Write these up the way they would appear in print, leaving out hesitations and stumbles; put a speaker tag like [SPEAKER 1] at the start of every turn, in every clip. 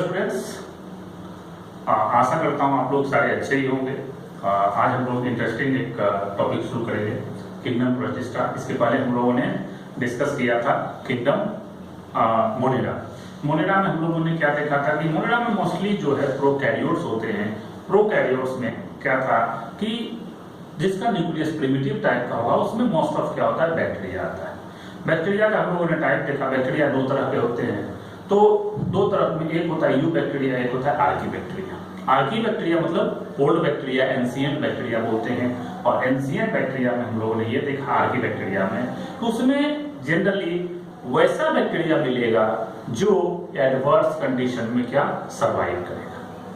[SPEAKER 1] Students, आशा करता हूँ आप लोग सारे अच्छे ही होंगे। आज हम लोग इंटरेस्टिंग एक टॉपिक शुरू करेंगे, किंगडम प्रोटिस्टा। इसके पहले हम लोगों ने डिस्कस किया था किंगडम मोनेरा। मोनेरा में हम लोगों ने क्या देखा था कि मोनेरा में मोस्टली जो है प्रोकैरियोट्स होते हैं। प्रोकैरियोट्स में क्या था कि जिसका न्यूक्लियस प्रिमिटिव टाइप का होगा उसमें मोस्ट ऑफ क्या होता है, बैक्टीरिया आता है। बैक्टीरिया का हम लोगों ने टाइप देखा, बैक्टीरिया दो तरह के होते हैं। तो दो तरफ में एक होता है यू बैक्टीरिया, एक होता है आर्की बैक्टीरिया। आर्की बैक्टीरिया मतलब ओल्ड बैक्टीरिया, एंशिएंट बैक्टीरिया बोलते हैं। और एंशिएंट बैक्टीरिया में हम लोगों ने ये देखा आर्की बैक्टीरिया में, तो उसमें जनरली वैसा बैक्टीरिया मिलेगा जो एडवर्स कंडीशन में क्या सर्वाइव करेगा।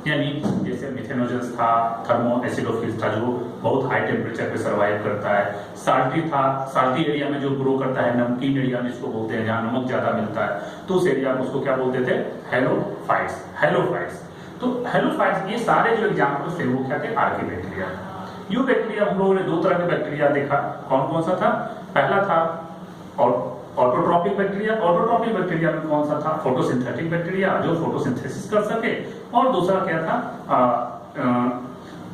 [SPEAKER 1] यानी जैसे मिथेनोजेंस था, थर्मो एसिडोफिल्स था जो बहुत हाई टेम्परेचर पे सर्वाइव करता है। साल्टी था, साल्टी एरिया में जो ग्रो करता है, नमकीन एरिया में इसको बोलते हैं, जहां नमक ज्यादा मिलता है, तो उस एरिया में उसको क्या बोलते थे, हेलोफाइट्स। हेलोफाइट्स, तो हेलोफाइट्स ये सारे जो एग्जाम्पल्स थे वो क्या थे, आर्की बैक्टीरिया। यू बैक्टीरिया हम लोगों ने दो तरह के बैक्टीरिया देखा। कौन कौन सा था? पहला था ऑटोट्रॉपिक बैक्टीरिया। ऑटोट्रॉपिक बैक्टीरिया में कौन सा था, फोटोसिंथेटिक बैक्टीरिया जो फोटोसिंथेसिस कर सके। और दूसरा क्या था,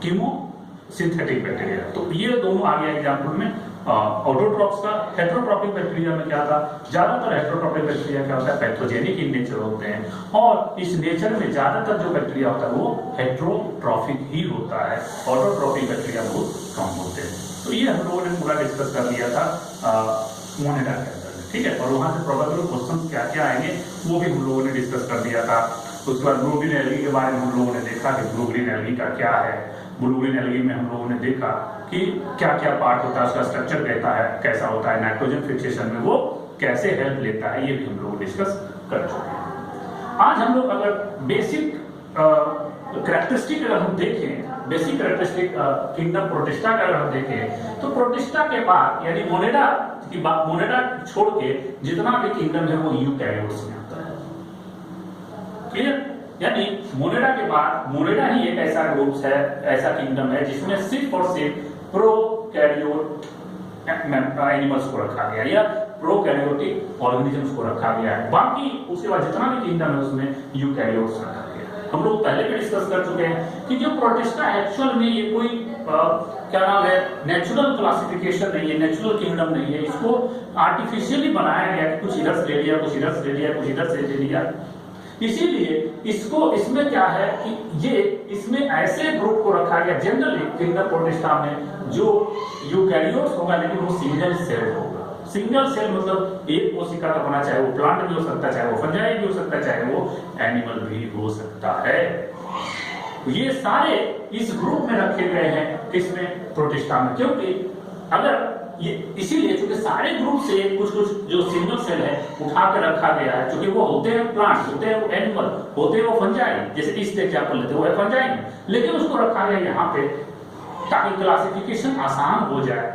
[SPEAKER 1] कीमोसिंथेटिक बैक्टीरिया। तो ये दोनों आ गया एग्जाम्पल में ऑटोट्रॉप्स का। हेट्रोट्रॉपिक बैक्टीरिया में क्या था, ज्यादातर हेट्रोट्रॉपिक बैक्टीरिया क्या होता है, पैथोजेनिक इन नेचर होते हैं। और इस नेचर में ज्यादातर जो बैक्टीरिया होता है वो हेट्रोट्रॉपिक ही होता है, ऑटोट्रॉपिक बैक्टीरिया बहुत कम होते हैं। तो ये हम लोगों ने पूरा डिस्कस कर लिया था मोनेरा के अंदर, ठीक है। और वहां से प्रोबेबल क्वेश्चन क्या क्या आएंगे वो भी हम लोगों ने डिस्कस कर दिया था। उसके बाद ब्लू ग्रीन एल्गी के बारे में हम लोगों ने देखा कि ब्लू ग्रीन एल्गी का क्या है। ब्लू ग्रीन एल्गी में हम लोगों ने देखा कि क्या क्या पार्ट होता है, उसका स्ट्रक्चर कहता है कैसा होता है, नाइट्रोजन फिक्सेशन में वो कैसे हेल्प लेता है, ये भी हम लोग डिस्कस कर चुके हैं। आज हम लोग अगर बेसिक कैरेक्टरिस्टिक अगर हम देखें, बेसिक कैरेक्टरिस्टिक किंगडम प्रोटिस्टा का अगर हम देखें, तो प्रोटिस्टा के बाद यानी मोनेरा की बात, मोनेरा छोड़ के जितना भी किंगडम है वो यूकैरियोट्स में आता है। क्लियर? यानी मोनेरा के बाद मोनेरा ही एक ऐसा ग्रुप है, ऐसा किंगडम है जिसमें सिर्फ और सिर्फ प्रोकैरियोट एनिमल्स को रखा गया या प्रोकैरियोटिक ऑर्गेनिजम्स को रखा गया है। बाकी उसके बाद जितना भी किंगडम है उसमें यूकैरियोट्स रखा गया है। हम लोग पहले भी डिस्कस कर चुके हैं कि जो प्रोटिस्टा एक्चुअल में ये कोई क्या नाम है, नेचुरल क्लासिफिकेशन नहीं है, नेचुरल किंगडम नहीं है। इसको आर्टिफिशियली बनाया गया कि कुछ इधर से ले लिया, कुछ इधर से ले लिया, कुछ इधर से ले लिया। इसीलिए इसको, इसमें क्या है कि ये इसमें ऐसे ग्रुप को रखा गया जनरली किंगडम प्रोटिस्टा में जो यूकैरियोट्स होगा लेकिन वो सिंगल सेल होगा। सिंगल सेल मतलब एक कोशिका का बना, चाहे वो प्लांट भी हो सकता है, चाहे वो फंजाई भी हो सकता है, चाहे वो एनिमल भी हो सकता है। ये सारे इस ग्रुप में रखे गए हैं, किसमें, प्रोटिस्टा में। क्योंकि अगर ये इसीलिए क्योंकि सारे ग्रुप से कुछ कुछ जो सिंगल सेल है उठा के रखा गया है, क्योंकि वो होते हैं प्लांट, होते हैं वो एनिमल, होते हैं वो फंजाई। जैसे इस एग्जांपल लेते हैं वो है फंजाई, लेकिन उसको रखा गया यहाँ पे ताकि क्लासिफिकेशन आसान हो जाए।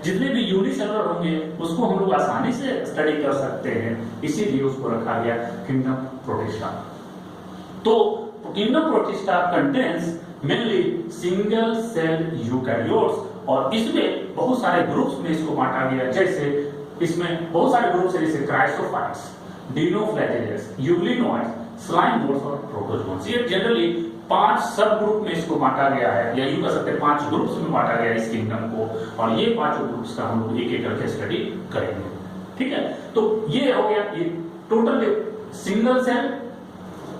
[SPEAKER 1] जितने भी यूनिसेलुलर होंगे उसको हम लोग आसानी से स्टडी कर सकते हैं, इसीलिए उसको रखा गया किंगडम प्रोटिस्टा। तो kingdom protista contains mainly single cell eukaryotes, और इसमें बहुत सारे ग्रुप्स में इसको बांटा गया। जैसे इसमें बहुत सारे ग्रुप्स है, जैसे क्राइसोफाइट्स, डिनोफ्लैजेलेट्स, यूग्लिनोइड्स, स्लाइमोर्स और प्रोटोजोन्स। ये जनरली 5 सब ग्रुप में इसको बांटा गया है, या यूं कह सकते हैं 5 ग्रुप्स में बांटा गया है इस किंगडम को। और ये 5 ग्रुप्स का हम लोग एक एक करके स्टडी करेंगे, ठीक है। तो ये हो गया ये टोटल सिंगल सेल,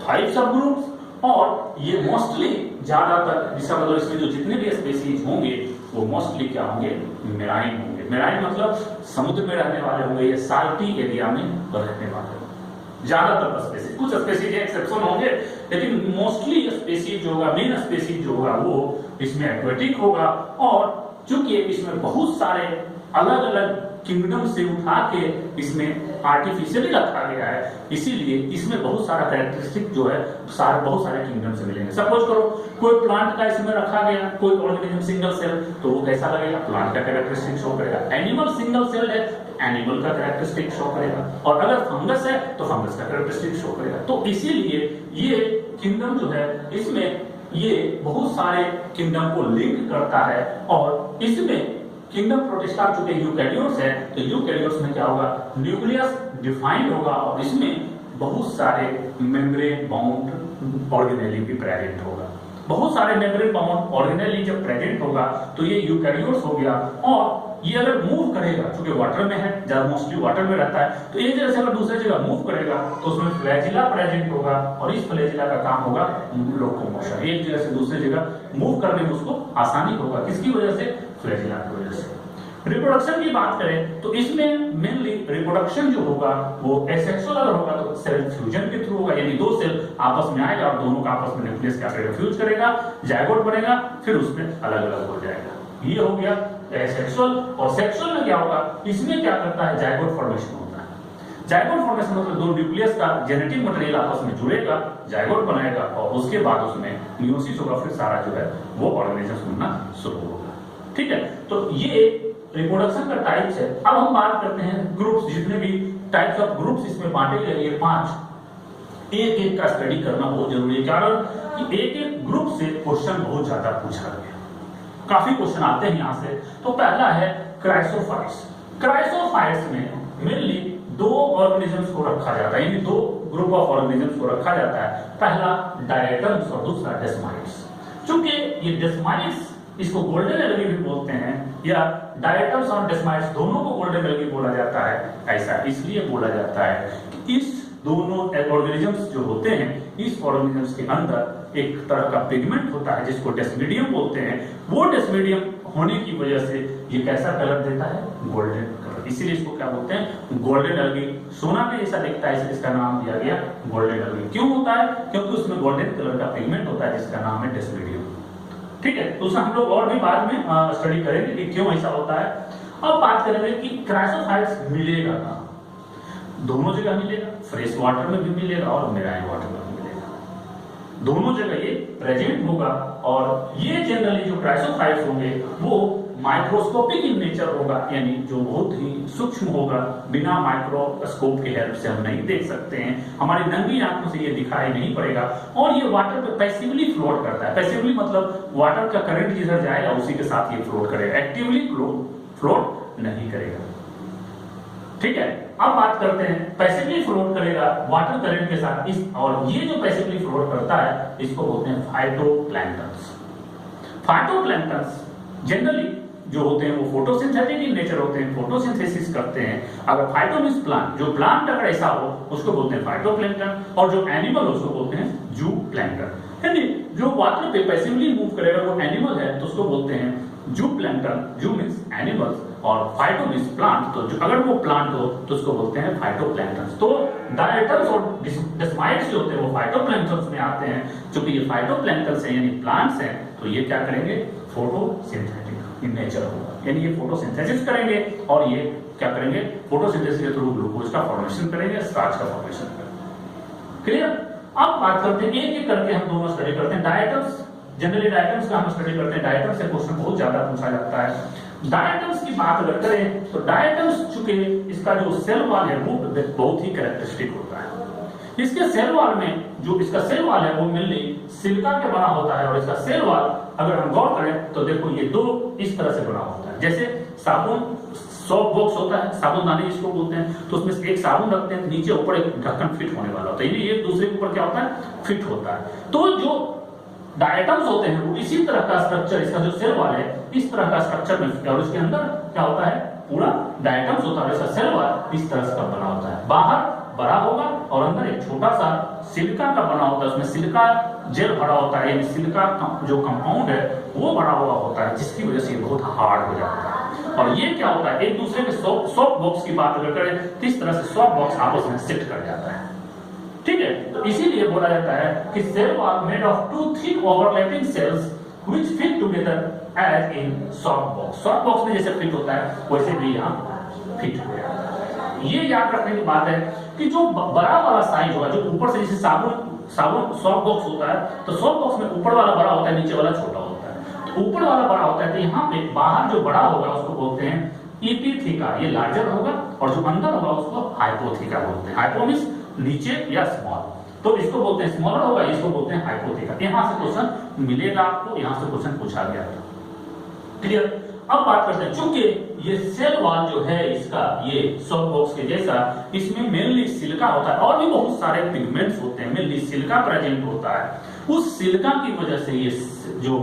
[SPEAKER 1] 5 सब ग्रुप्स, और ये मोस्टली ज्यादातर, जिसका मतलब इसमें जो जितने भी स्पीसीज होंगे वो मोस्टली क्या होंगे, मेराइन होंगे। मेराइन मतलब समुद्र में रहने वाले होंगे, ये साल्टी एरिया में रहने वाले होंगे ज्यादातर स्पीसीज। कुछ स्पीसीज एक्सेप्शन होंगे, लेकिन मोस्टली स्पीसीज जो होगा, मेन स्पीसीज जो होगा वो इसमें एक्वेटिक होगा। और चूंकि इसमें बहुत सारे अलग अलग किंगडम से उठा के इसमें आर्टिफिशियली रखा गया है, इसीलिए इसमें बहुत सारा कैरेक्टरिस्टिक जो है बहुत सारे किंगडम से मिलेंगे। सपोज करो कोई प्लांट का इसमें रखा गया, कोई ऑर्गेनिज्म सिंगल सेल, तो वो कैसा लगेगा, प्लांट का कैरेक्टरिस्टिक शो करेगा। एनिमल सिंगल सेल है, एनिमल का कैरेक्टरिस्टिक शो करेगा। और अगर फंगस है तो फंगस का कैरेक्टरिस्टिक शो करेगा। तो इसीलिए ये किंगडम जो है इसमें ये बहुत सारे किंगडम को लिंक करता है। और इसमें किंगडम प्रोटिस्टा चूंकि यूकैरियोट्स है, तो यूकैरियोट्स में क्या होगा, न्यूक्लियस डिफाइंड होगा, और इसमें बहुत सारे मेम्ब्रेन बाउंड ऑर्गेनेली भी प्रेजेंट होगा। बहुत सारे मेम्ब्रेन बाउंड ऑर्गेनेली जब प्रेजेंट होगा तो ये यूकैरियोट्स हो गया, और ये अगर मूव करेगा, क्योंकि वाटर में है, ज्यादा मोस्टली वाटर में रहता है, तो एक जगह से अगर दूसरी जगह मूव करेगा तो उसमें फ्लैजिला प्रेजेंट होगा, और इस फ्लैजिला का काम होगा लोकोमोशन। एक जगह से दूसरी जगह मूव करने में उसको आसानी होगा, किसकी वजह से? फ्लैजिला की वजह से। रिप्रोडक्शन की बात करें तो इसमें मेनली रिप्रोडक्शन जो होगा वो एसेक्सुअल अगर होगा तो सेल फ्यूजन के थ्रू होगा, यानी दो सेल आपस में आएगा और दोनों का आपस में न्यूक्लियस क्या करेगा? फ्यूज करेगा, जायगोट बनेगा, फिर उसमें अलग अलग हो जाएगा। ये हो गया एसेक्सुअल। और सेक्सुअल में क्या होगा? इसमें क्या करता है? जायगोट फॉर्मेशन होता है। जायगोट फॉर्मेशन मतलब दो न्यूक्लियस का जेनेटिक मटेरियल आपस में जुड़ेगा, जायगोट बनाएगा, और उसके बाद उसमें मियोसिस होगा, फिर सारा जो है वो ऑर्गेनिज्म बनना शुरू होगा। ठीक है, तो ये रिप्रोडक्शन का टाइप्स है। अब हम बात करते हैं ग्रुप्स, जितने भी टाइप्स ऑफ ग्रुप्स इसमें बांटे गए ये 5, एक एक का स्टडी करना बहुत जरूरी है, कारण कि एक एक ग्रुप से क्वेश्चन बहुत ज्यादा पूछा गया, काफी क्वेश्चन आते हैं यहां से। तो पहला है क्राइसोफाइट्स। क्राइसोफाइट्स में मेनली दो ऑर्गेनिजम्स को रखा जाता है, यानी दो ग्रुप ऑफ ऑर्गेनिजम्स को रखा जाता है। पहला डायटम्स और दूसरा डेस्माइट्स। चूंकि ये डेस्माइट्स इसको गोल्डन एल्गी भी बोलते हैं, या डायटम्स और डेस्माइट्स दोनों को गोल्डन एल्गी बोला जाता है। ऐसा इसलिए बोला जाता है कि इस दोनों ऑर्गेनिजम्स जो होते हैं, इस ऑर्गेनिजम्स के अंदर एक तरह का पिगमेंट होता है जिसको डेस्मिडियम बोलते हैं। वो डेस्मिडियम होने की वजह से ये कैसा कलर देता है? Golden colour. इसीलिए इसको क्या बोलते हैं? Golden algae. सोना में जैसा दिखता है, इसका नाम दिया गया गोल्डन एल्गी। क्यों होता है? क्योंकि उसमें गोल्डन कलर का पिगमेंट होता है जिसका नाम है डेस्मिडियम। ठीक है, तो उसे हम लोग और भी बाद में स्टडी करेंगे कि क्यों ऐसा होता है। अब बात करेंगे कि क्राइसोफाइट्स मिलेगा कहां? दोनों जगह मिलेगा, फ्रेश वाटर में भी मिलेगा और मेराइन वाटर में भी मिलेगा। दोनों जगह ये प्रेजेंट होगा, और ये जनरली जो क्राइसोफाइट्स होंगे वो माइक्रोस्कोपिक इन नेचर होगा, यानी जो बहुत ही सूक्ष्म होगा, बिना माइक्रोस्कोप की हेल्प से हम नहीं देख सकते हैं, हमारी नंगी आंखों से ये दिखाई नहीं पड़ेगा। और ये वाटर पे पैसिवली फ्लोट करता है। पैसिवली मतलब वाटर का करंट जिधर जाएगा उसी के साथ ये फ्लोट करेगा, एक्टिवली फ्लोट नहीं करेगा। ठीक है, अब बात करते हैं पैसिवली फ्लोट करेगा वाटर करंट के साथ। इस और ये जो पैसिवली फ्लोट करता है इसको बोलते हैं फाइटोप्लैंक्टन्स। फाइटोप्लैंक्टन्स जनरली जो होते हैं वो फोटोसिंथेटिक इन नेचर होते हैं, फोटोसिंथेसिस करते हैं। अगर फाइटो मींस प्लांट, जो प्लांट अगर ऐसा हो उसको बोलते हैं फाइटोप्लैंक्टन, और जो एनिमल उसको बोलते हैं जू प्लैंक्टन। यानी जो वाटर पे पैसिवली मूव करेगा वो एनिमल है तो उसको बोलते हैं जू प्लैंक्टन। जू मींस एनिमल्स और फाइटो मींस प्लांट, तो जो अगर वो प्लांट हो तो उसको बोलते हैं फाइटोप्लैंक्टन। तो डायटम्स और डेस्माइट्स जो होते हैं वो फाइटोप्लैंक्टन में आते हैं। क्योंकि ये फाइटोप्लैंक्टन है यानी प्लांट्स हैं, तो ये क्या करेंगे? फोटोसिंथेटिक इन नेचर होगा, यानी ये फोटोसिंथेसिस करेंगे, और ये क्या करेंगे? फोटोसिंथेसिस के थ्रू ग्लूकोज का फॉर्मेशन करेंगे, स्टार्च का फॉर्मेशन करेंगे। क्लियर? अब बात करते हैं एक एक करके, हम दोनों स्टडी करते हैं। डायटम्स, जनरली डायटम्स का हम स्टडी करते हैं। डायटम्स से क्वेश्चन बहुत ज्यादा पूछा जाता है। डायटम्स की बात अगर करें तो डायटम्स चूंकि इसका जो सेल वॉल है वो बहुत ही कैरेक्टरिस्टिक होता है। इसके सेल वॉल में जो इसका सेल वॉल है वो मेनली सिलिका के बना होता है, और इसका सेल वॉल अगर हम गौर करें तो देखो ये दो इस तरह से बना होता है। जैसे साबुन सॉप बॉक्स होता है, साबुनदानी इसको बोलते हैं, तो उसमें एक साबुन रखते हैं, नीचे ऊपर एक ढक्कन फिट होने वाला होता है, ये दूसरे के ऊपर क्या होता है? फिट होता है। तो जो डायटम्स होते हैं वो इसी तरह का स्ट्रक्चर, इसका जो सेल वॉल है इस तरह का स्ट्रक्चर में, और इसके अंदर क्या होता है? पूरा डायटम्स होता है, इसका सेल वॉल इस तरह का बना होता है। बाहर बड़ा होगा और अंदर एक छोटा सा सिलिका का बना होता है, उसमें सिलिका जेल भरा होता है, यानी सिलिका जो कंपाउंड है वो भरा हुआ होता है, जिसकी वजह से ये बहुत हार्ड हो जाता है। और ये क्या होता है? एक दूसरे के सॉफ्ट बॉक्स की बात अगर करें तो इस तरह से सॉफ्ट बॉक्स आपस में सेट कर जाता है। ठीक है, तो इसीलिए बोला जाता है कि cell wall made of two thick overlapping cells which fit together as in soft box. Soft box में जैसे फिट होता है वैसे भी यहाँ फिट हो जाता है। ये याद रखने की बात है कि जो बड़ा वाला साइज होगा, जो ऊपर से जैसे साबुन सॉफ्ट बॉक्स होता है, तो सॉफ्ट बॉक्स में ऊपर वाला बड़ा होता है, नीचे वाला छोटा होता है। तो ऊपर वाला बड़ा होता है, तो यहाँ पे बाहर जो बड़ा होगा उसको बोलते हैं इपिथीका, ये लार्जर होगा, और जो अंदर होगा उसको हाइपोथीका बोलते हैं। हाइपो मींस नीचे या स्मॉल, तो इसको बोलते हैं स्मॉलर होगा, इसको बोलते हैं हाइपोथीका। यहां से क्वेश्चन मिलेगा आपको, यहां से क्वेश्चन पूछा गया था। क्लियर। अब बात करते हैं, चूंकि ये सेल वॉल जो है इसका, ये सॉफ्ट बॉक्स के जैसा, इसमें मेनली सिलिका होता है और भी बहुत सारे पिगमेंट्स होते हैं, मेनली सिलिका प्रेजेंट होता है। उस सिलिका की वजह से ये जो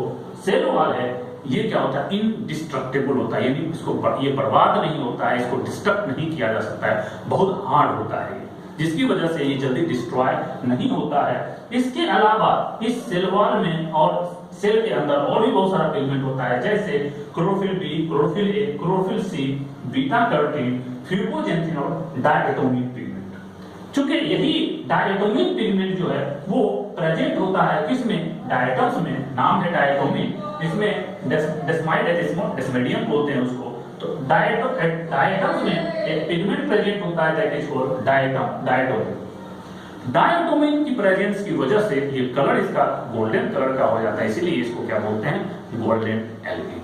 [SPEAKER 1] सेल वॉल है ये क्या होता है, इनडिस्ट्रक्टेबल होता है, यानी इसको ये बर्बाद नहीं होता है, इसको डिस्ट्रक्ट नहीं किया जा सकता है, बहुत हार्ड होता है, जिसकी वजह से ये जल्दी डिस्ट्रॉय नहीं होता है। इसके अलावा इस सेल वॉल में और सेल के अंदर और भी बहुत सारा पिगमेंट होता है, जैसे chlorophyll B, chlorophyll A, chlorophyll C, beta carotene, fucoxanthin और डायटोमिक पिगमेंट। चूंकि यही डायटोमिक पिगमेंट जो है वो प्रेजेंट होता है किसमें, डायटम्स में, नाम है डायटोमिक, इसमें डेस्माइड डेस्मेडियम बोलते हैं उसको। तो डायटम्स में एक पिगमेंट प्रेजेंट होता है, दैट इज कॉल्ड डायटोमिक। डायटोमिन की प्रेजेंस की वजह से ये कलर इसका गोल्डन कलर का हो जाता है, इसीलिए इसको क्या बोलते हैं, गोल्डन एल्गी।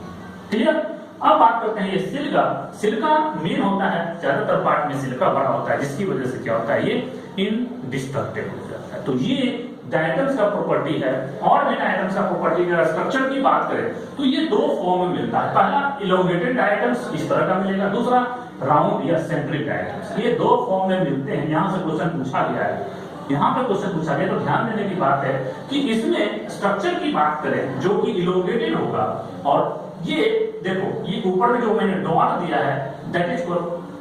[SPEAKER 1] क्लियर। अब बात करते हैं ये सिलिका। सिलिका मेन होता है, ज्यादातर पार्ट में सिलिका भरा होता है, जिसकी वजह से क्या होता है, ये इनडिस्ट्रक्टेबल हो जाता है। तो ये डायटम्स का प्रॉपर्टी है। और भी डायटम्स का प्रॉपर्टी का स्ट्रक्चर की बात करें तो ये दो फॉर्म में मिलता है। पहला इलोंगेटेड डायटम्स इस तरह का मिलेगा, दूसरा राउंड या सेंट्रिक डायटम्स। ये दो फॉर्म में मिलते हैं। यहाँ से क्वेश्चन पूछा गया है, यहाँ पे क्वेश्चन पूछा गया, तो ध्यान देने की बात है कि इसमें स्ट्रक्चर की बात करें जो कि इलोंगेटेड होगा, और ये देखो ये ऊपर में जो मैंने डॉट दिया है दैट इज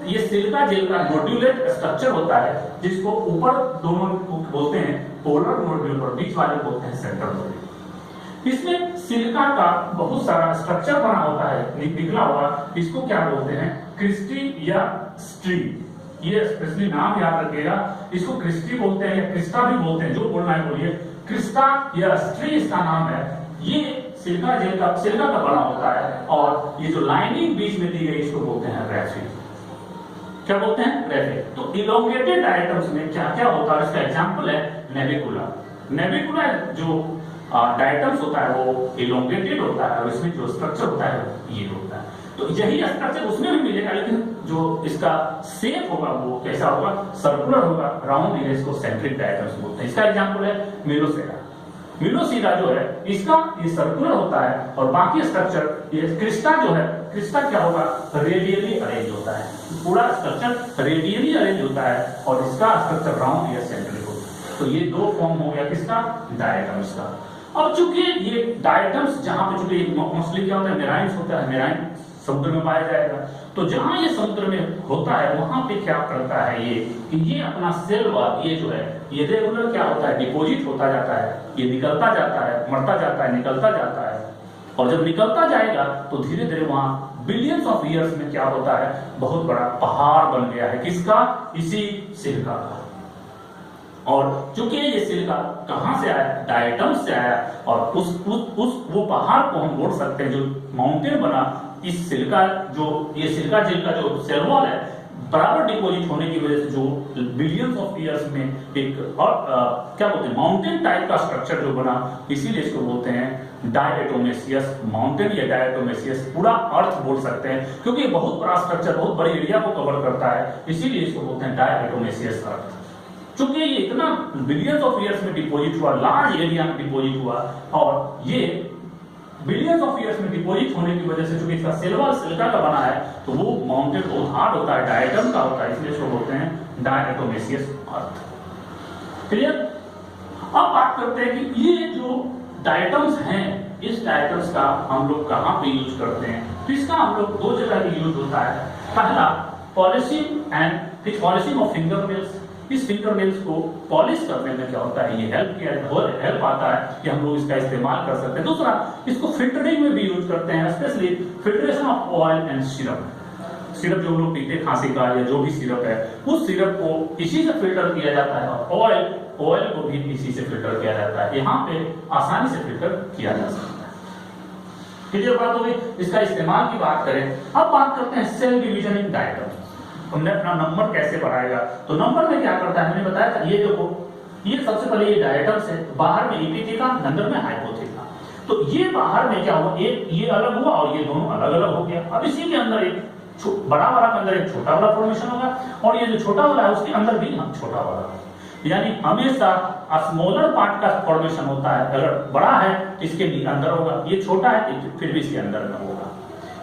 [SPEAKER 1] ये सिलिका जेल का नोड्यूलेट स्ट्रक्चर होता है, जिसको ऊपर दोनों बोलते हैं पोलर नोड्यूल और बीच वाले बोलते हैं सेंट्रल नोड्यूल। इसमें सिलिका का बहुत सारा स्ट्रक्चर बना होता है, निकला हुआ, इसको क्या बोलते हैं, क्रिस्टी या स्ट्री। ये स्पेशली नाम याद रखिएगा, इसको क्रिस्टी बोलते हैं या क्रिस्टा भी बोलते हैं, जो बोलना है बोलिए। क्रिस्टा या स्ट्री इसका नाम है। ये सिलिका जेल का, सिलिका का बना होता है, और ये जो लाइनिंग बीच में दी गई इसको बोलते हैं रेफिन। क्या बोलते हैं, रेफिन। तो इलोंगेटेड डायटम्स में क्या क्या होता है, इसका एग्जांपल है नेविकुला। नेविकुला जो डायटम्स होता है वो इलोंगेटेड होता है, और इसमें जो स्ट्रक्चर होता है ये होता है। तो यही स्ट्रक्चर उसमें भी मिलेगा, लेकिन जो इसका शेप होगा वो कैसा होगा, सर्कुलर होगा, राउंड। इसको सेंट्रिक डायटम्स बोलते हैं। इसका एग्जांपल है मिलोसेरा। मिलोसेरा जो है इसका ये सर्कुलर होता है, और बाकी स्ट्रक्चर ये क्रिस्टा जो है, क्रिस्टा क्या होगा, रेडियली अरेंज होता है, पूरा स्ट्रक्चर रेडियली अरेंज होता है, और इसका स्ट्रक्चर राउंड या सेंट्रिक होता है। तो ये दो फॉर्म हो गया किसका, डायटम्स का। अब चूंकि ये डायटम्स जहां पे चूंकि मोस्टली क्या होता है, मेराइन्स होता है, मेराइन समुद्र में पाया जाएगा, तो जहां ये समुद्र में होता है वहां पे क्या करता है ये कि ये अपना सेल वॉल, ये जो है ये रेगुलर क्या होता है, डिपोजिट होता जाता है, ये निकलता जाता है, मरता जाता है, निकलता जाता है, और जब निकलता जाएगा तो धीरे धीरे वहां बिलियंस ऑफ ईयर्स में क्या होता है, बहुत बड़ा पहाड़ बन गया है, किसका, इसी सिलिका का। और चूंकि ये सिलिका कहां से आया, डायटम्स से आया, और उस वो पहाड़ को हम बोल सकते हैं जो माउंटेन बना इस सिलिका, जो ये सिलिका जेल का जो सेल वॉल है बराबर डिपोजिट होने की वजह से जो बिलियंस ऑफ ईयर्स में एक और क्या बोलते हैं, माउंटेन टाइप का स्ट्रक्चर जो बना, इसीलिए इसको बोलते हैं डायटोमेसियस माउंटेन या डायटोमेसियस, पूरा अर्थ बोल सकते हैं, क्योंकि ये बहुत बड़ा स्ट्रक्चर बहुत बड़ी एरिया को कवर करता है, इसीलिए इसको बोलते हैं डायटोमेसियस अर्थ। चूंकि ये इतना बिलियंस ऑफ ईयर्स में डिपोजिट हुआ, लार्ज एरिया में डिपोजिट हुआ, और ये बिलियंस ऑफ ईयर्स में डिपोजिट होने की वजह से चूंकि इसका सेल वॉल सिलिका का बना है, तो वो माउंटेन बहुत हार्ड होता है, डायटम का होता है, इसलिए इसको बोलते हैं डायटोमेसियस अर्थ। क्लियर। अब बात करते हैं कि ये जो डायटम्स हैं, इस डायटम्स का हम लोग कहां पे यूज करते हैं, तो इसका हम लोग दो जगह यूज होता है। पहला पॉलिशिंग एंड पॉलिशिंग ऑफ फिंगरनेल्स। इस फिंगरनेल्स को पॉलिश करने में क्या होता है, ये हेल्प आता है कि हम लोग इसका इस्तेमाल कर सकते हैं। दूसरा, इसको फिल्टरिंग में भी यूज करते हैं, specially filtration of oil and syrup. Syrup जो हम लोग पीते, खांसी का या जो भी सिरप है, उस सिरप को इसी से फिल्टर किया जाता है, और ऑयल को भी इसी से फिल्टर किया जाता है। यहाँ पे आसानी से फिल्टर किया जा सकता है। क्लियर बात हो गई। इसका इस्तेमाल की बात करें, अब बात करते हैं सेल डिवीजन इन डायटम्स। हमने अपना नंबर कैसे बढ़ाएगा, तो नंबर में क्या करता है, मैंने बताया था, ये देखो ये सबसे पहले ये डायटम्स है, बाहर में इपिथेका, अंदर में हाइपोथेका। तो ये बाहर में क्या हुआ, एक ये अलग हुआ और ये दोनों अलग अलग हो गया। अब इसी के अंदर एक बड़ा वाला के अंदर एक छोटा वाला फॉर्मेशन होगा, और ये जो छोटा वाला है उसके अंदर भी हम छोटा वाला, यानी हमेशा स्मॉलर पार्ट का फॉर्मेशन होता है। अगर बड़ा है तो इसके अंदर होगा, ये छोटा है फिर भी इसके अंदर में होगा।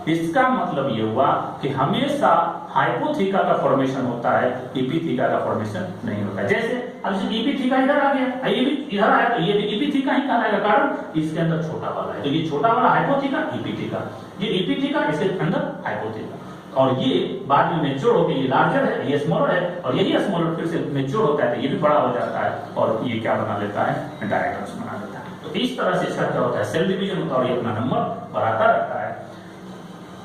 [SPEAKER 1] इसका मतलब ये हुआ कि हमेशा हाइपोथीका का फॉर्मेशन होता है, इपीथीका का फॉर्मेशन नहीं होता है। जैसे अब इपीथीका इधर आ गया, ये भी इधर आया तो ये भी इपीथीका ही कहलाएगा, कारण इसके अंदर छोटा वाला है, तो ये छोटा वाला हाइपोथीका, इपीथीका, ये इपीथीका, इसके अंदर हाइपोथीका, और ये बाद में मैच्योर होकर ये लार्जर है, ये स्मॉलर है, और यही स्मॉलर फिर से मैच्योर होता है तो ये भी बड़ा हो जाता है, और ये क्या बना लेता है, डायटम्स बना लेता है। तो इस तरह से इसका क्या होता है, सेल डिवीजन होता है, और ये अपना नंबर बढ़ाता रहता है।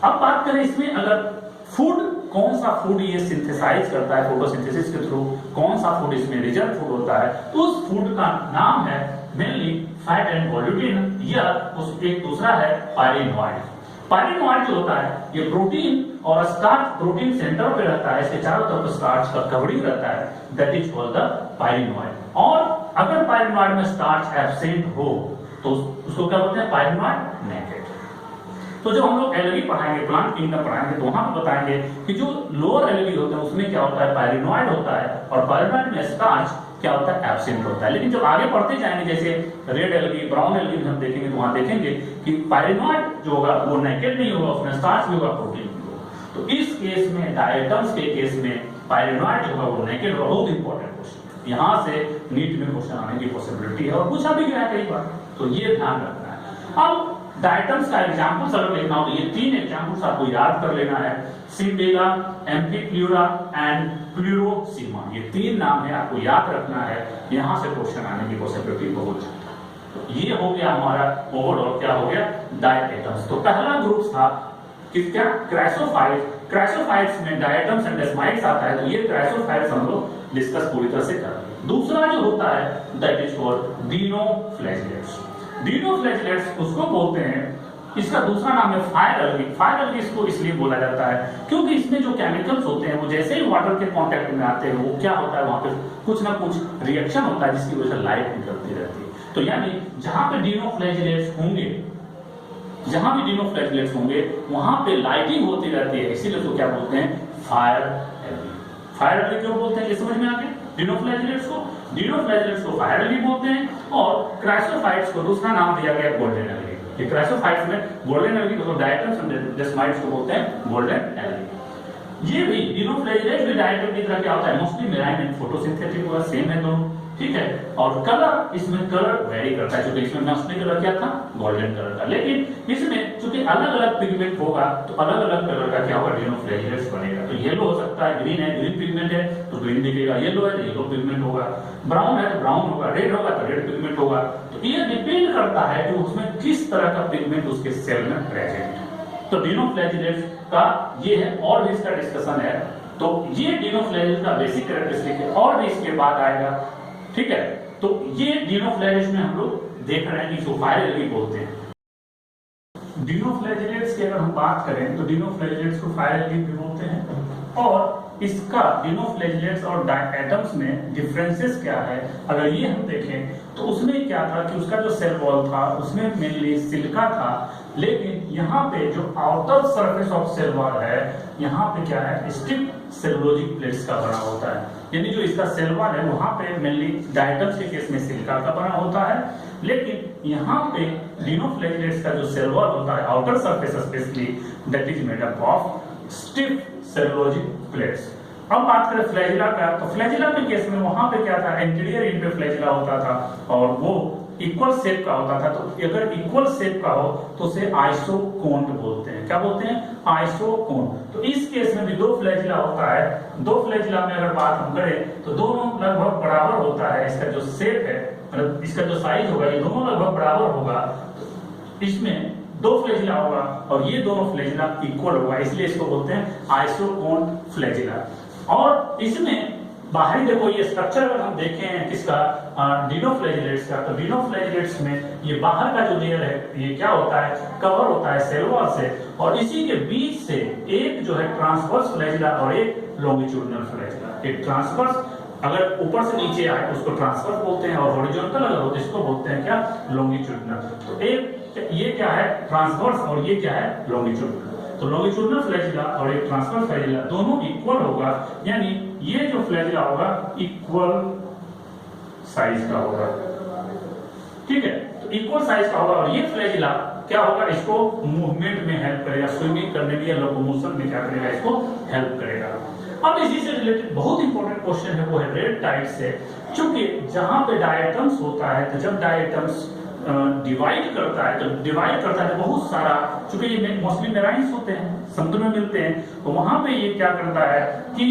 [SPEAKER 1] अब बात करें इसमें, अगर फूड, कौन सा फूड ये सिंथेसाइज करता है फोटोसिंथेसिस के थ्रू, कौन सा फूड इसमें रिजर्व फूड होता है, तो उस फूड का नाम है मेनली फैट एंड ग्लूटेन, या उस एक दूसरा है पायरिनोइड। पायरिनोइड जो होता है ये प्रोटीन और स्टार्च, प्रोटीन सेंटर पे रहता है, इसके चारों तरफ स्टार्च का कवरिंग रहता है, दैट इज कॉल्ड द पायरिनोइड। और अगर पायरिनोइड में स्टार्च एब्सेंट हो तो उसको क्या बोलते हैं, पायरिनोइड नेकेड। तो जब हम लोग एलगी पढ़ाएंगे, प्लांट किंगडम पढ़ाएंगे, तो वहां पर बताएंगे कि जो लोअर एलगी होते हैं उसमें क्या होता है, पायरिनोइड होता है, और पायरिनोइड में स्टार्च क्या होता है, एब्सेंट होता है। लेकिन जब आगे पढ़ते जाएंगे, जैसे रेड एलगी, ब्राउन एलगी में हम देखेंगे, तो वहां देखेंगे कि पायरिनोइड जो होगा वो नेकेड नहीं होगा, उसमें स्टार्च भी होगा, प्रोटीन भी होगा। तो इस केस में, डायटम्स के केस में पायरिनोइड जो होगा वो नेकेड होगा। बहुत इंपॉर्टेंट क्वेश्चन, यहाँ से नीट में क्वेश्चन आने की पॉसिबिलिटी है, और पूछा भी गया है कई बार, तो ये ध्यान रखना है। अब डायटम्स का एग्जांपल्स अगर लिखना हो तो ये तीन एग्जांपल्स आपको याद कर लेना है, सिंडेला, एम्फीप्लूरा एंड प्लूरोसीमा, ये तीन नाम है, आपको याद रखना है, यहां से क्वेश्चन आने की पॉसिबिलिटी बहुत ज्यादा। तो ये हो गया हमारा ओवरऑल क्या हो गया, डायटम्स। तो पहला ग्रुप था किसका, क्राइसोफाइट्स। क्राइसोफाइट्स में डायटम्स एंड डेस्माइट्स आता है, तो ये क्राइसोफाइट्स हम लोग डिस्कस पूरी तरह से करेंगे। दूसरा जो होता है दैट इज कॉल्ड डिनोफ्लैजिलेट्स। डिनोफ्लैजिलेट्स उसको बोलते हैं, इसका दूसरा नाम है फायर एल्गी। फायर एल्गी इसको इसलिए बोला जाता है क्योंकि इसमें जो केमिकल्स होते हैं वो जैसे ही वाटर के कांटेक्ट में आते हैं, वो क्या होता है, वहां पे कुछ ना कुछ रिएक्शन होता है जिसकी वजह से लाइट निकलती रहती है। तो यानी जहां पे डिनोफ्लैजिलेट्स होंगे, जहां भी डिनोफ्लैजिलेट्स होंगे वहां पे लाइटिंग होती रहती है, इसीलिए उसको क्या बोलते हैं, फायर एल्गी। फायर एल्गी क्यों बोलते हैं, ये समझ में आ गया। डिनोफ्लैजिलेट्स को फायर एल्गी बोलते हैं, और क्राइसोफाइट्स को दूसरा नाम दिया गया गोल्डन एल्गी। ये क्राइसोफाइट्स में गोल्डन एल्गी को, डायटम्स एंड डेस्माइट्स को बोलते हैं गोल्डन एल्गी। ये भी डिनोफ्लैजिलेट्स भी डायटम की तरह क्या होता है, मोस्टली मेराइन एंड फोटोसिंथेटिक होगा, सेम है दोनों, ठीक है। और कलर, इसमें कलर वेरी करता है, क्योंकि इसमें मोस्टली कलर क्या था, गोल्डन कलर का, लेकिन इसमें चूंकि अलग अलग पिगमेंट होगा तो अलग अलग कलर का क्या होगा, डिनोफ्लैजिलेट्स बनेगा। तो येलो हो सकता है, ग्रीन है, ग्रीन पिगमेंट है तो ग्रीन दिखेगा, येलो है तो येलो पिगमेंट होगा, ब्राउन है तो ब्राउन होगा, रेड होगा तो रेड पिगमेंट होगा। तो ये डिपेंड करता है कि उसमें किस तरह का पिगमेंट उसके सेल में प्रेजेंट है। तो डिनोफ्लैजिलेट्स का ये है, और भी इसका डिस्कशन है। तो ये डिनोफ्लैजिलेट्स का बेसिक कैरेक्टरिस्टिक है, और भी इसके बाद आएगा, ठीक है। तो ये डिनोफ्लैजिलेट्स में हम लोग देख रहे हैं कि जो फायर एल्गी बोलते हैं। डिनोफ्लैजिलेट्स की अगर हम बात करें तो डिनोफ्लैजिलेट्स को फायर एल्गी भी बोलते हैं, और इसका डिनोफ्लैजिलेट्स और डायटम्स में डिफरेंसेस क्या है, अगर ये हम देखें तो उसमें क्या था कि उसका जो सेल वॉल था उसमें मेनली सिलिका था, लेकिन यहाँ पे जो outer surface of cell wall है यहाँ पे क्या है, स्टिफ सेलुलोजिक प्लेट्स का बना होता है। यानी जो इसका सेल वॉल है वहां पे मेनली डायटम्स के केस में सिलिका का बना होता है, लेकिन यहाँ पे डिनोफ्लैजिलेट्स का जो सेल वॉल होता है outer surface specially, that is made up of stiff cellulosic plates. अब बात करें फ्लैजिला का, तो फ्लैजिला के केस में वहां पे क्या था, एंटीरियर एंड पे फ्लैजिला होता था, और वो इक्वल शेप का होता था। तो अगर इक्वल शेप का हो तो उसे आइसोकोन्ट बोलते हैं। क्या बोलते हैं, आइसोकोन्ट। तो इस केस में भी दो फ्लैजिला होता है। दो फ्लैजिला में अगर बात हम करें तो दोनों लगभग बराबर होता है, इसका जो शेप है, मतलब इसका जो साइज होगा, ये दोनों लगभग बराबर होगा। तो इसमें दो फ्लैजिला होगा और ये दोनों फ्लैजिला इक्वल होगा, इसलिए इसको बोलते हैं आइसोकोन्ट फ्लैजिला। और इसमें बाहरी देखो ये स्ट्रक्चर अगर हम देखें हैं किसका, डिनोफ्लैजिलेट्स का, तो डिनोफ्लैजिलेट्स में ये बाहर का जो लेयर है ये क्या होता है, कवर होता है सेल वॉल से, और इसी के बीच से एक जो है ट्रांसवर्स फ्लैजिला और एक लॉन्गिट्यूडिनल फ्लैजिला। एक ट्रांसवर्स अगर ऊपर से नीचे आए उसको ट्रांसवर्स बोलते हैं, और हॉरिजॉन्टल अगर हो तो इसको बोलते हैं क्या, लॉन्गिट्यूडिनल। तो एक ये क्या है ट्रांसवर्स और ये क्या है लॉन्गिट्यूडिनल। तो लॉन्गिट्यूडिनल फ्लैजिला और एक ट्रांसवर्स फ्लैजिला दोनों इक्वल होगा, यानी ये जो फ्लैजिला होगा इक्वल साइज का होगा, ठीक है। तो इक्वल साइज का होगा, और ये फ्लैजिला क्या होगा, इसको मूवमेंट में हेल्प करेगा, स्विमिंग करने में या लोकोमोशन में क्या करेगा, इसको हेल्प करेगा। अब इसी से रिलेटेड बहुत इंपॉर्टेंट क्वेश्चन है, वो है रेड टाइड से। क्योंकि जहां पे डायटम्स होता है, तो जब डायटम्स डिवाइड करता है तो बहुत सारा, चूंकि ये मोस्टली मेराइन्स होते हैं, समुद्र में मिलते हैं, तो वहां पे ये क्या करता है कि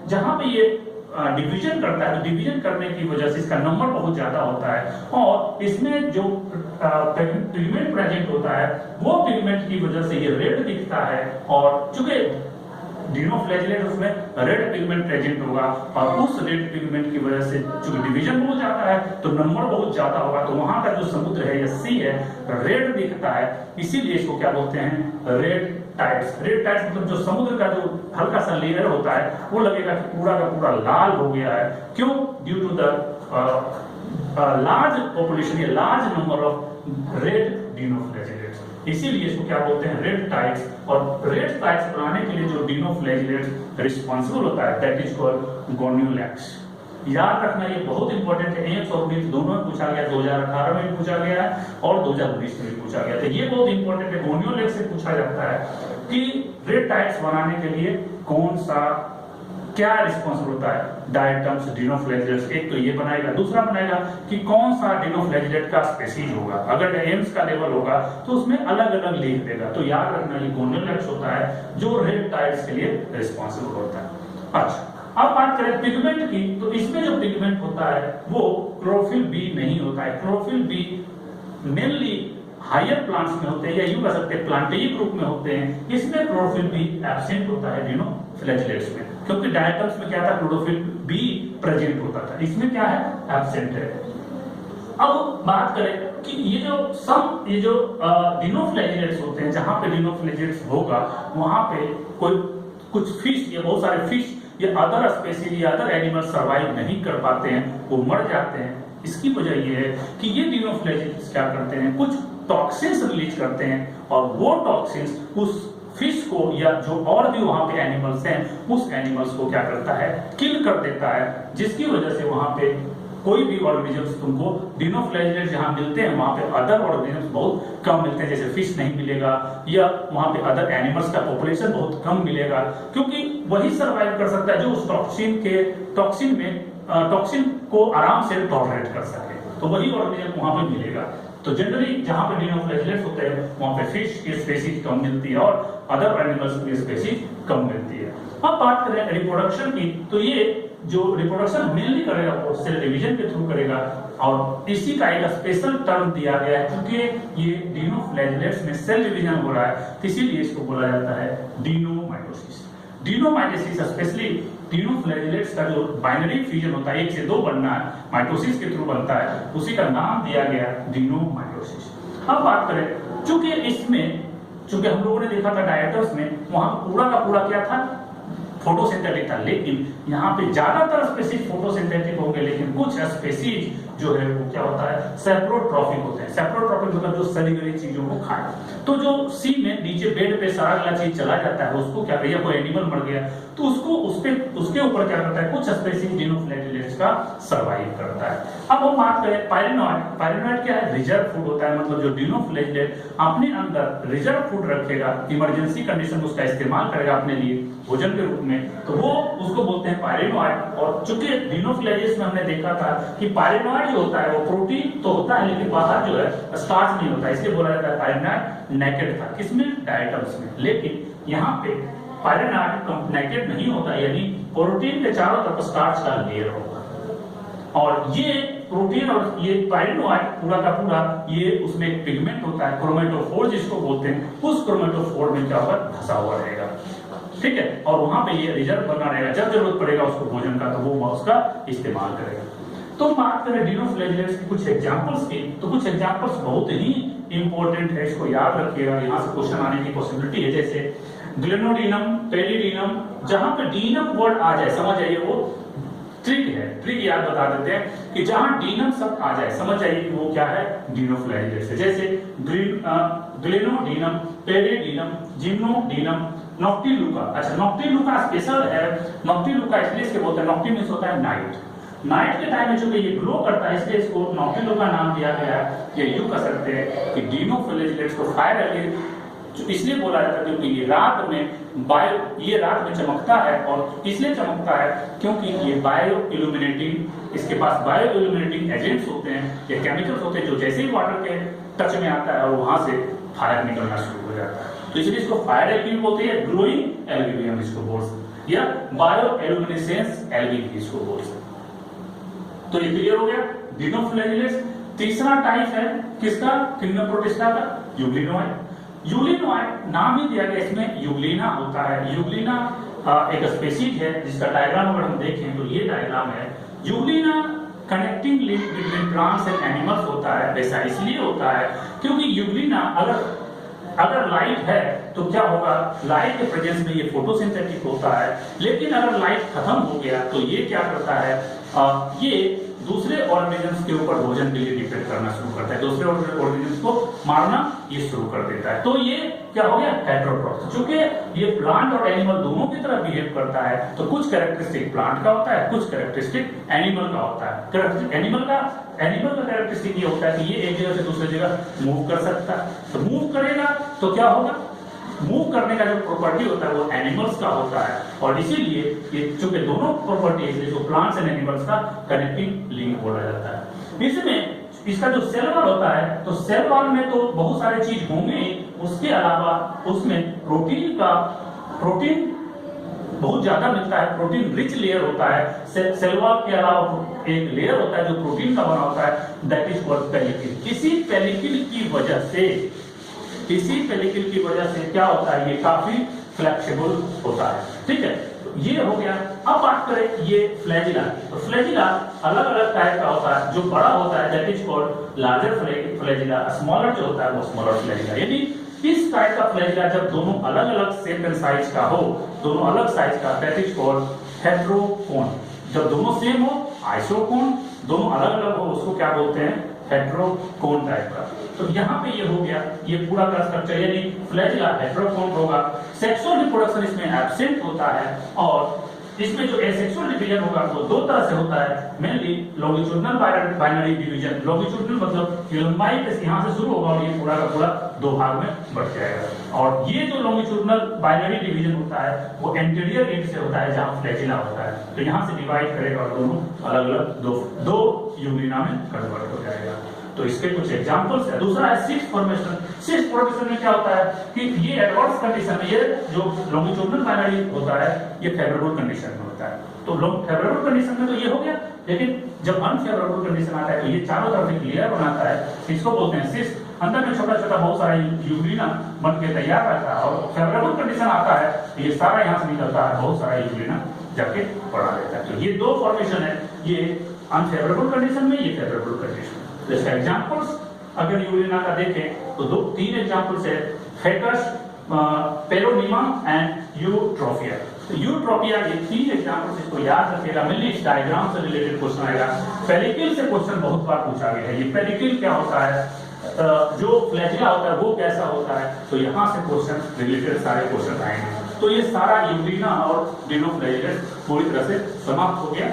[SPEAKER 1] जहां पे ये डिवीजन करता है, तो डिवीजन करने की वजह से इसका नंबर बहुत ज्यादा होता है, और इसमें जो पिगमेंट प्रेजेंट होता है वो पिगमेंट की वजह से ये रेड दिखता है। और चूंकि डिनोफ्लैजिलेट उसमें रेड पिगमेंट प्रेजेंट होगा, और उस रेड पिगमेंट की वजह से चूंकि डिवीजन बहुत ज्यादा है तो नंबर बहुत ज्यादा होगा, तो वहां का जो समुद्र है या सी है रेड दिखता है, इसीलिए इसको क्या बोलते हैं, रेड टाइड्स। रेड टाइड्स मतलब जो समुद्र का जो हल्का सा लेयर होता है वो लगेगा कि पूरा का पूरा लाल हो गया है। क्यों? Due to the large population या large number of red dinoflagellates, इसीलिए इसको क्या बोलते हैं, रेड टाइड्स। और रेड टाइड्स बनाने के लिए जो डिनोफ्लैजिलेट्स रिस्पॉन्सिबल होता है, दैट इज कॉल्ड गोनियोलैक्स। याद रखना, ये बहुत इंपॉर्टेंट है, एम्स और नीट दोनों में पूछा गया, 2018 में भी पूछा गया है और 2019 में भी पूछा गया। तो ये बहुत इंपॉर्टेंट है, गोनियोलैक्स से पूछा जाता है कि रेड टाइड्स बनाने के लिए कौन सा क्या रिस्पॉन्सिबल होता है, डायटम्स, डिनोफ्लैजिलेट्स। एक तो ये बनाएगा, दूसरा बनाएगा कि कौन सा डिनोफ्लैजिलेट का स्पेसीज होगा। अगर एम्स का लेवल होगा तो उसमें अलग अलग लिख देगा। तो याद रखना, ये गोनियोलैक्स होता है जो रेड टाइड्स के लिए रिस्पॉन्सिबल होता है। अच्छा, अब बात करें पिगमेंट की, तो इसमें जो पिगमेंट होता है वो क्लोरोफिल बी नहीं होता है। Chlorophyll B mainly higher plants में होते हैं, या यूं कह सकते हैं प्लांटेई ग्रुप में होते हैं। इसमें क्लोरोफिल बी एब्सेंट होता है डिनोफ्लैजिलेट्स में, क्योंकि डायटम्स में क्या था, क्लोरोफिल बी प्रेजेंट होता था, इसमें क्या है, एब्सेंट है। अब बात करें कि ये जो डिनोफ्लैजिलेट्स होते हैं, जहां पे डिनोफ्लैजिलेट्स होगा वहां पे कुछ फिश या बहुत सारे फिश या अदर स्पेसीज या अदर एनिमल सर्वाइव नहीं कर पाते हैं, वो मर जाते हैं। इसकी वजह ये है कि ये डिनोफ्लैजिलेट्स क्या करते हैं, कुछ टॉक्सिन्स रिलीज करते हैं, और वो टॉक्सिन्स उस फिश को या जो और भी वहां पे एनिमल्स हैं उस एनिमल्स को क्या करता है, किल कर देता है, जिसकी वजह से वहां पे कोई भी ऑर्गेनिजम्स तुमको डिनोफ्लैजिलेट जहां मिलते हैं वहां पे अदर ऑर्गेनिजम्स बहुत कम मिलते हैं, जैसे फिश नहीं मिलेगा, या वहां पे अदर एनिमल्स का पॉपुलेशन बहुत कम मिलेगा, क्योंकि वही सर्वाइव कर सकता है जो उस टॉक्सिन को आराम से टॉलरेट कर सके, तो वही ऑर्गेनिज्म वहां पे मिलेगा। तो जनरली जहां पे डिनोफ्लैजिलेट्स होते हैं वहां पे फिश की स्पेसीज कम मिलती है और अदर एनिमल्स की स्पेसीज कम मिलती है। अब बात करें रिप्रोडक्शन की, तो ये जो रिप्रोडक्शन मेनली करेगा वो सेल डिवीजन के थ्रू करेगा, और इसी का एक स्पेशल टर्म दिया गया है, क्योंकि ये डिनोफ्लैजिलेट्स में सेल डिवीजन हो रहा है, तो इसीलिए इसको बोला जाता है डिनोमाइटोसिस। डिनोमाइटोसिस स्पेशली डिनोफ्लैजिलेट्स का जो बाइनरी फ्यूजन होता है, 1 से 2 बनना है, माइटोसिस के थ्रू बनता है, उसी का नाम दिया गया डिनोमाइटोसिस। अब बात करें, चूंकि हम लोगों ने देखा था डायटम्स में, वहां पूरा का पूरा क्या था, फोटोसिंथेटिक था, लेकिन यहाँ पे ज्यादातर स्पेसीज फोटोसिंथेटिक होंगे, लेकिन कुछ स्पेसीज जो है वो क्या होता है, सेप्रोट्रॉपिक होते हैं। सेप्रोट्रॉपिक मतलब जो सड़ी गली चीजों को खाए। तो जो सी में नीचे बेड पे सारा गला चीज चला जाता है, उसको क्या करिए, कोई एनिमल मर गया तो उसको उसके ऊपर क्या करता है, कुछ स्पेसीज डिनोफ्लैजिलेट्स का सर्वाइव करता है। अब हम बात करें पायरेनॉइड। पायरेनॉइड क्या है, रिजर्व फूड होता है, मतलब जो डिनोफ्लैजिलेट अपने अंदर रिजर्व फूड रखेगा, इमरजेंसी कंडीशन में उसका इस्तेमाल करेगा अपने लिए भोजन के रूप में, तो वो उसको बोलते हैं पायरेनॉइड। और चूंकि डिनोफ्लैजिलेट्स में हमने देखा था कि पायरेनॉइड जो होता है वो प्रोटीन तो होता है, लेकिन बाहर जो है स्टार्च नहीं होता, इसलिए बोला जाता है पायरेनॉइड नेकेड था। किसमें, डायटम्स में। लेकिन यहाँ पे पायरेनॉइड नेकेड नहीं होता, यानी प्रोटीन के चारों तरफ स्टार्च का लेयर होगा, और ये प्रोटीन और ये पायरेनॉइड पूरा का पूरा ये उसमें एक पिगमेंट होता है, क्रोमेटोफोर जिसको बोलते हैं, उस क्रोमेटोफोर में क्या होगा, धसा हुआ रहेगा, ठीक है, और वहां पे ये रिजर्व बना रहेगा, जब जरूरत पड़ेगा उसको भोजन का तो वो उसका इस्तेमाल करेगा। तो बात करें डिनोफ्लैजिलेट्स की कुछ एग्जांपल्स की, तो कुछ एग्जांपल्स बहुत ही इंपॉर्टेंट है, इसको याद रखिएगा, यहाँ से क्वेश्चन आने की पॉसिबिलिटी है। जैसे ग्लेनोडिनम, पेरिडिनम, जहां पे डीनम वर्ड आ जाए समझ आइए वो ट्रिक है, ट्रिक याद बता देते हैं कि जहां डीनम शब्द आ जाए समझ जाइए कि वो क्या है, डिनोफ्लैजिलेट्स है। जैसे ग्लेनोडिनम, पेरिडिनम, जिम्नोडिनम, नॉक्टिलुका। अच्छा, नॉक्टिलुका स्पेशल है, नॉक्टिलुका इसलिए इसके बोलते हैं, नॉक्टी मींस होता है नाइट, नाइट के टाइम में चूंकि ये ग्लो करता है इसलिए इसको नॉक्टिलो का नाम दिया गया है। ये यूं कह सकते हैं कि डिनोफ्लैजिलेट्स को फायर एलिमेंट इसलिए बोला जाता है क्योंकि ये रात में चमकता है, और इसलिए चमकता है क्योंकि ये बायो इल्यूमिनेटिंग, इसके पास बायो इल्यूमिनेटिंग एजेंट्स होते हैं, ये केमिकल्स होते हैं जो जैसे ही वाटर के टच में आता है और वहां से फायर निकलना शुरू हो जाता है। तो इसलिए इसको फायर एल्गी बोलते हैं, ग्लोइंग एल्गी भी हम इसको बोल सकते हैं, या बायो इल्यूमिनेसेंस एल्गी भी इसको बोल सकते हैं। तो ये क्लियर हो गया डिनोफ्लैजिलेट्स। तीसरा टाइप है किसका, किंगडम प्रोटिस्टा का, यूग्लिनोइड। यूग्लिनोइड नाम ही दिया गया, इसमें यूग्लिना होता है। यूग्लिना एक स्पीशीज है जिसका डायग्राम अगर हम देखें तो ये डायग्राम है। Euglena connecting link between plants and animals होता है। वैसा इसलिए होता है क्योंकि यूग्लिना अगर लाइट है तो क्या होगा, लाइट के प्रेजेंस में ये फोटोसिंथेटिक होता है, लेकिन अगर लाइट खत्म हो गया तो ये क्या करता है, ये दूसरे ऑर्गेनिजम्स के ऊपर भोजन के लिए डिपेंड करना शुरू करता है, दूसरे ऑर्गेनिजम्स को मारना ये शुरू कर देता है। तो ये क्या हो गया, हेटेरोट्रॉफ। चूंकि ये प्लांट और एनिमल दोनों की तरह बिहेव करता है तो कुछ कैरेक्टरिस्टिक प्लांट का होता है, कुछ कैरेक्टरिस्टिक एनिमल का होता है। एनिमल का कैरेक्टरिस्टिक ये होता है कि ये एक जगह से दूसरी जगह मूव कर सकता है। तो मूव करेगा तो क्या होगा, मूव करने का जो प्रॉपर्टी होता है वो एनिमल्स का होता है, और इसीलिए ये चूंकि दोनों प्रॉपर्टी है जो प्लांट्स एंड एनिमल्स का कनेक्टिंग लिंक बोला जाता है। इसमें इसका जो सेल वॉल होता है तो सेल वॉल में तो बहुत सारे चीज होंगे, उसके अलावा उसमें प्रोटीन बहुत ज्यादा मिलता है, प्रोटीन रिच लेयर होता है। सेल वॉल के अलावा एक लेयर होता है जो प्रोटीन का बना होता है, दैट इज कॉल्ड पेलिकल। इसी पेलिकल की वजह से क्या होता है, ये काफी फ्लेक्सिबल होता है। ठीक है, ये हो गया। अब बात करें ये फ्लैजिला। तो फ्लैजिला अलग अलग टाइप का होता है। जो बड़ा होता है that is called larger flagella, smaller जो होता है वो स्मॉलर फ्लैजिला। यानी इस टाइप का फ्लैजिला जब दोनों अलग अलग शेप एंड साइज का हो, दोनों अलग साइज का, दैट इज कॉल्ड हेटेरोकोन। जब दोनों सेम हो, आइसोकोन, दोनों अलग अलग हो, उसको क्या बोलते हैं, हेटेरोकोन टाइप का। तो यहाँ पे ये हो गया, ये पूरा का स्ट्रक्चर, यानी फ्लैजिला हेटेरोकोन होगा। सेक्सुअल रिप्रोडक्शन इसमें एब्सेंट होता है, और इसमें जो एसेक्सुअल डिवीजन होगा वो दो तरह से होता है, mainly longitudinal binary division. Longitudinal मतलब लंबाई के यहाँ से शुरू होगा और ये पूरा का पूरा दो भाग में बढ़ जाएगा। और ये जो लॉन्गिट्यूडिनल बाइनरी डिवीजन होता है वो एंटीरियर एंड से होता है जहाँ फ्लैजिला होता है। तो यहाँ से डिवाइड करेगा और दोनों अलग अलग दो यूग्लिना में कन्वर्ट हो जाएगा। तो इसके कुछ एग्जांपल्स है। दूसरा है सिक्स फॉर्मेशन। सिक्स फॉर्मेशन में क्या होता है कि ये एडवांस कंडीशन में, ये जो लॉन्गिट्यूडिनल बाइनरी होता है ये फेवरेबल कंडीशन में होता है। तो फेवरेबल कंडीशन में तो ये हो गया, लेकिन जब अनफेवरेबल कंडीशन आता है तो ये चारों तरफ एक लेयर बनाता है, इसको बोलते हैं सिस्ट। अंदर में छोटा छोटा बहुत सारा यूग्लिना बन के तैयार रहता है, और फेवरेबल कंडीशन आता है तो ये सारा यहाँ से निकलता है, बहुत सारा यूग्लिना जाके पड़ा रहता है। तो ये दो फॉर्मेशन है, ये अनफेवरेबल कंडीशन में, ये फेवरेबल कंडीशन। जैसे एग्जांपल्स अगर यूग्लिना का देखें तो तीन एग्जांपल्स है, फेकस, पेरोनिमा एंड यूट्रोफिया। तो यूट्रोफिया, ये तीन एग्जांपल्स इसको याद रखिएगा, मेनली इस डायग्राम से रिलेटेड क्वेश्चन आएगा। पेलिकल से क्वेश्चन बहुत बार पूछा गया है, ये पेलिकल क्या होता है, जो फ्लैजिला होता है वो कैसा होता है, तो यहाँ से क्वेश्चन रिलेटेड सारे क्वेश्चन आएंगे। तो ये सारा यूग्लिना और डिनोफ्लैजिलेट्स पूरी तरह से समाप्त हो गया।